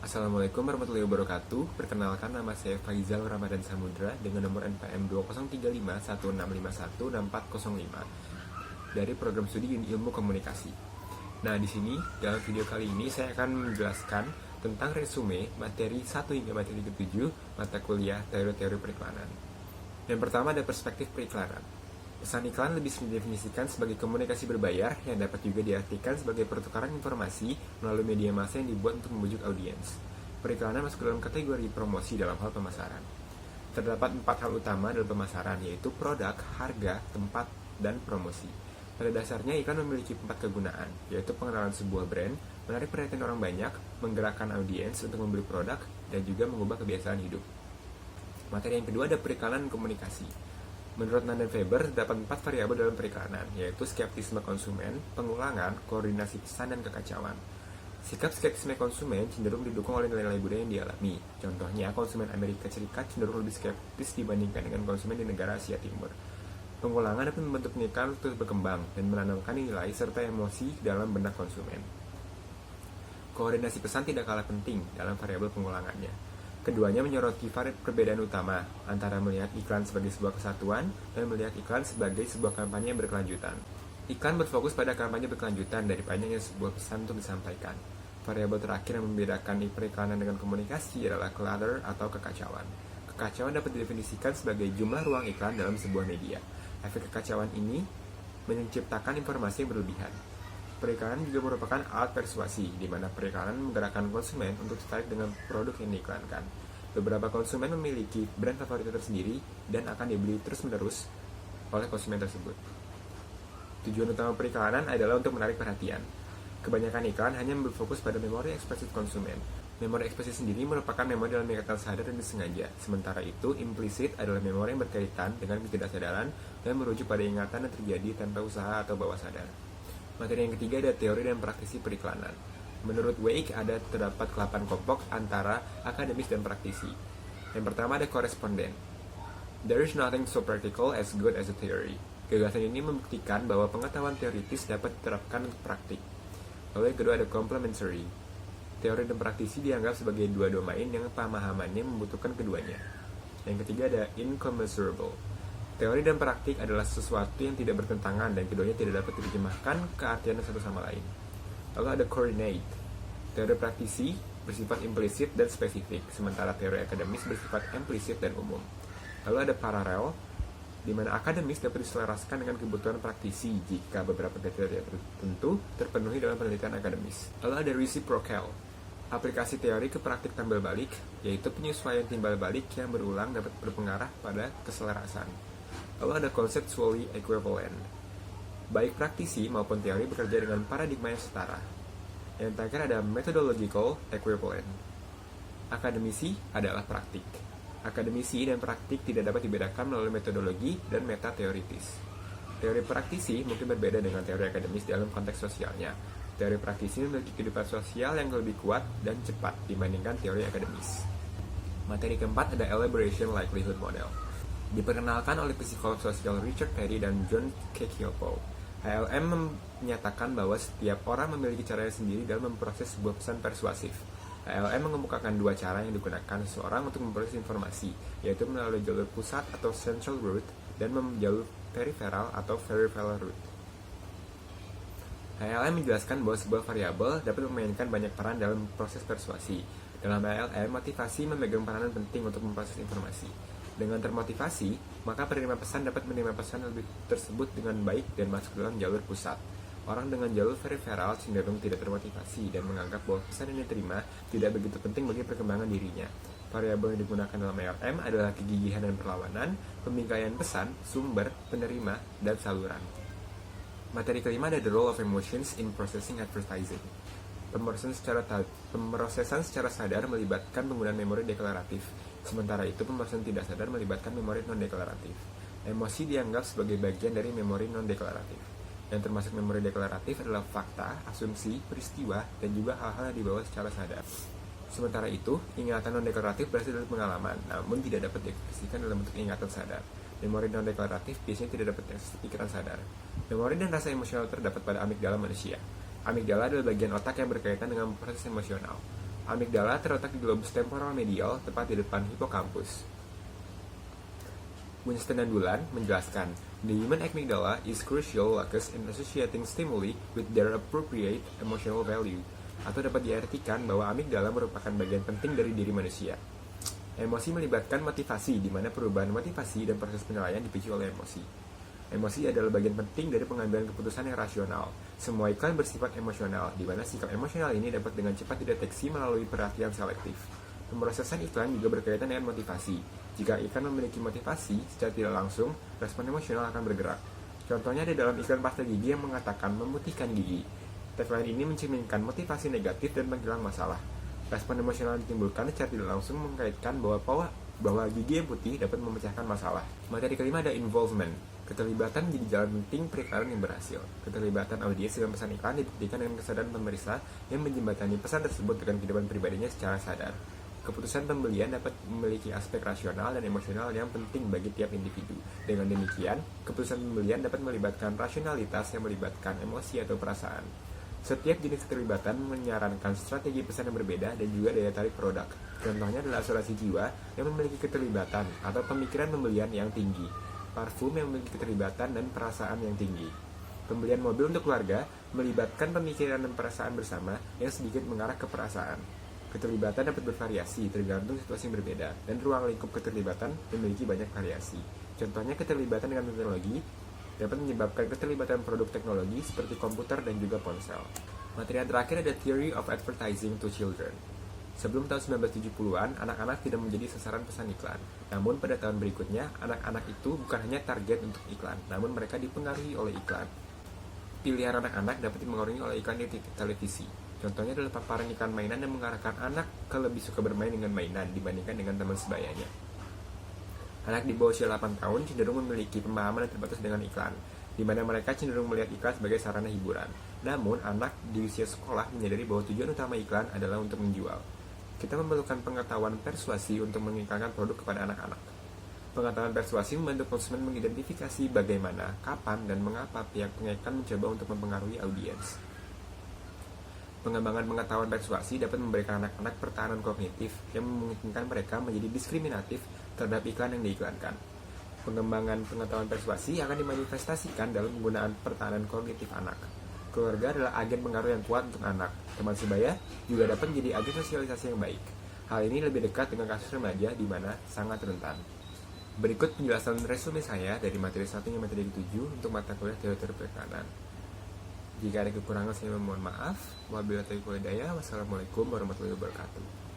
Assalamualaikum warahmatullahi wabarakatuh. Perkenalkan, nama saya Faizal Ramadan Samudra dengan nomor NPM 203516516405 dari program studi Ilmu Komunikasi. Nah, di sini dalam video kali ini saya akan menjelaskan tentang resume materi 1 hingga materi ke-7 mata kuliah teori-teori periklanan. Yang pertama ada perspektif periklanan. Pesan iklan lebih didefinisikan sebagai komunikasi berbayar yang dapat juga diartikan sebagai pertukaran informasi melalui media massa yang dibuat untuk membujuk audiens. Periklanan masuk dalam kategori promosi dalam hal pemasaran. Terdapat 4 hal utama dalam pemasaran, yaitu produk, harga, tempat, dan promosi. Pada dasarnya iklan memiliki 4 kegunaan, yaitu pengenalan sebuah brand, menarik perhatian orang banyak, menggerakkan audiens untuk membeli produk, dan juga mengubah kebiasaan hidup. Materi yang kedua ada periklanan komunikasi. Menurut Nandan Weber, terdapat 4 variabel dalam periklanan, yaitu skeptisme konsumen, pengulangan, koordinasi pesan, dan kekacauan. Sikap skeptisme konsumen cenderung didukung oleh nilai-nilai budaya yang dialami. Contohnya, konsumen Amerika Serikat cenderung lebih skeptis dibandingkan dengan konsumen di negara Asia Timur. Pengulangan dapat membentuk pemikiran terus berkembang dan menanamkan nilai serta emosi dalam benak konsumen. Koordinasi pesan tidak kalah penting dalam variabel pengulangannya. Keduanya menyoroti perbedaan utama antara melihat iklan sebagai sebuah kesatuan dan melihat iklan sebagai sebuah kampanye yang berkelanjutan. Iklan berfokus pada kampanye berkelanjutan daripada hanya sebuah pesan untuk disampaikan. Variabel terakhir yang membedakan periklanan dengan komunikasi adalah clutter atau kekacauan. Kekacauan dapat didefinisikan sebagai jumlah ruang iklan dalam sebuah media. Efek kekacauan ini menciptakan informasi yang berlebihan. Periklanan juga merupakan alat persuasi, di mana periklanan menggerakkan konsumen untuk tertarik dengan produk yang diiklankan. Beberapa konsumen memiliki brand favorit tersendiri dan akan dibeli terus-menerus oleh konsumen tersebut. Tujuan utama periklanan adalah untuk menarik perhatian. Kebanyakan iklan hanya berfokus pada memori ekspresif konsumen. Memori ekspresif sendiri merupakan memori dalam ingatan sadar dan disengaja. Sementara itu, implisit adalah memori yang berkaitan dengan ketidaksadaran dan merujuk pada ingatan yang terjadi tanpa usaha atau bawah sadar. Materi yang ketiga ada teori dan praktisi periklanan. Menurut Weik terdapat 8 kelompok antara akademis dan praktisi. Yang pertama ada koresponden. There is nothing so practical as good as a theory. Gagasan ini membuktikan bahwa pengetahuan teoritis dapat diterapkan untuk praktik. Lalu yang kedua ada complementary. Teori dan praktisi dianggap sebagai dua domain yang pemahamannya membutuhkan keduanya. Yang ketiga ada incommensurable. Teori dan praktik adalah sesuatu yang tidak bertentangan dan keduanya tidak dapat diterjemahkan ke artian satu sama lain. Lalu ada coordinate. Teori praktisi bersifat implisit dan spesifik, sementara teori akademis bersifat implisit dan umum. Lalu ada paralel, di mana akademis dapat diselaraskan dengan kebutuhan praktisi jika beberapa kriteria tertentu terpenuhi dalam penelitian akademis. Lalu ada reciprocal. Aplikasi teori ke praktik timbal balik, yaitu penyesuaian timbal balik yang berulang dapat berpengaruh pada keselarasan. Lalu ada conceptually equivalent. Baik praktisi maupun teori bekerja dengan paradigma yang setara. Yang terakhir ada methodological equivalent. Akademisi adalah praktik. Akademisi dan praktik tidak dapat dibedakan melalui metodologi dan meta teoritis. Teori praktisi mungkin berbeda dengan teori akademis dalam konteks sosialnya. Teori praktisi memiliki kehidupan sosial yang lebih kuat dan cepat dibandingkan teori akademis. Materi keempat ada elaboration likelihood model. Diperkenalkan oleh psikolog sosial Richard Perry dan John Kekiopo. HLM menyatakan bahwa setiap orang memiliki caranya sendiri dalam memproses sebuah pesan persuasif. HLM mengemukakan 2 cara yang digunakan seseorang untuk memproses informasi, yaitu melalui jalur pusat atau central route dan jalur peripheral atau peripheral route. HLM menjelaskan bahwa sebuah variabel dapat memainkan banyak peran dalam proses persuasi. Dalam HLM, motivasi memegang peranan penting untuk memproses informasi. Dengan termotivasi, maka penerima pesan dapat menerima pesan tersebut dengan baik dan masuk dalam jalur pusat. Orang dengan jalur peripheral cenderung tidak termotivasi dan menganggap bahwa pesan yang diterima tidak begitu penting bagi perkembangan dirinya. Variabel yang digunakan dalam ALM adalah kegigihan dan perlawanan, pembingkaian pesan, sumber, penerima, dan saluran. Materi kelima ada the role of emotions in processing advertising. Pemrosesan secara sadar melibatkan penggunaan memori deklaratif, sementara itu pemrosesan tidak sadar melibatkan memori non-deklaratif. Emosi dianggap sebagai bagian dari memori non-deklaratif. Yang termasuk memori deklaratif adalah fakta, asumsi, peristiwa, dan juga hal-hal yang dibawa secara sadar. Sementara itu, ingatan non-deklaratif berasal dari pengalaman, namun tidak dapat diekspresikan dalam bentuk ingatan sadar. Memori non-deklaratif biasanya tidak dapat diakses pikiran sadar. Memori dan rasa emosional terdapat pada amigdala manusia. Amigdala adalah bagian otak yang berkaitan dengan proses emosional. Amigdala terletak di globus temporal medial, tepat di depan hipokampus. Winston dan Dulan menjelaskan, the human amygdala is crucial locus in associating stimuli with their appropriate emotional value, atau dapat diartikan bahwa amigdala merupakan bagian penting dari diri manusia. Emosi melibatkan motivasi, di mana perubahan motivasi dan proses penilaian dipicu oleh emosi. Emosi adalah bagian penting dari pengambilan keputusan yang rasional. Semua iklan bersifat emosional, di mana sikap emosional ini dapat dengan cepat dideteksi melalui perhatian selektif. Pemrosesan iklan juga berkaitan dengan motivasi. Jika iklan memiliki motivasi, secara tidak langsung, respon emosional akan bergerak. Contohnya di dalam iklan pasta gigi yang mengatakan memutihkan gigi. Tagline ini mencerminkan motivasi negatif dan menghilang masalah. Respon emosional yang ditimbulkan secara tidak langsung mengkaitkan bahwa gigi yang putih dapat memecahkan masalah. Materi kelima ada involvement. Keterlibatan menjadi jalan penting periklanan yang berhasil. Keterlibatan audiens dalam pesan iklan dibuktikan dengan kesadaran pemirsa yang menjembatani pesan tersebut dengan kehidupan pribadinya secara sadar. Keputusan pembelian dapat memiliki aspek rasional dan emosional yang penting bagi tiap individu. Dengan demikian, keputusan pembelian dapat melibatkan rasionalitas yang melibatkan emosi atau perasaan. Setiap jenis keterlibatan menyarankan strategi pesan yang berbeda dan juga daya tarik produk. Contohnya adalah asuransi jiwa yang memiliki keterlibatan atau pemikiran pembelian yang tinggi, parfum yang memiliki keterlibatan dan perasaan yang tinggi. Pembelian mobil untuk keluarga melibatkan pemikiran dan perasaan bersama yang sedikit mengarah ke perasaan. Keterlibatan dapat bervariasi tergantung situasi yang berbeda, dan ruang lingkup keterlibatan memiliki banyak variasi. Contohnya keterlibatan dengan teknologi dapat menyebabkan keterlibatan produk teknologi seperti komputer dan juga ponsel. Materi yang terakhir ada Theory of Advertising to Children. Sebelum tahun 1970-an, anak-anak tidak menjadi sasaran pesan iklan. Namun pada tahun berikutnya, anak-anak itu bukan hanya target untuk iklan, namun mereka dipengaruhi oleh iklan. Pilihan anak-anak dapat dipengaruhi oleh iklan di televisi. Contohnya adalah paparan iklan mainan yang mengarahkan anak ke lebih suka bermain dengan mainan dibandingkan dengan teman sebayanya. Anak di bawah usia 8 tahun cenderung memiliki pemahaman yang terbatas dengan iklan, di mana mereka cenderung melihat iklan sebagai sarana hiburan. Namun, anak di usia sekolah menyadari bahwa tujuan utama iklan adalah untuk menjual. Kita memerlukan pengetahuan persuasi untuk mengiklankan produk kepada anak-anak. Pengetahuan persuasi membantu konsumen mengidentifikasi bagaimana, kapan, dan mengapa pihak pengiklan mencoba untuk mempengaruhi audiens. Pengembangan pengetahuan persuasi dapat memberikan anak-anak pertahanan kognitif yang memungkinkan mereka menjadi diskriminatif terhadap iklan yang diiklankan. Pengembangan pengetahuan persuasi akan dimanifestasikan dalam penggunaan pertahanan kognitif anak. Keluarga adalah agen pengaruh yang kuat untuk anak. Teman sebaya juga dapat menjadi agen sosialisasi yang baik. Hal ini lebih dekat dengan kasus remaja di mana sangat rentan. Berikut penjelasan resume saya dari materi 1 hingga materi 7 untuk mata kuliah teori periklanan. Jika ada kekurangan saya mohon maaf. Wabillahi taufiq wal hidayah. Wassalamualaikum warahmatullahi wabarakatuh.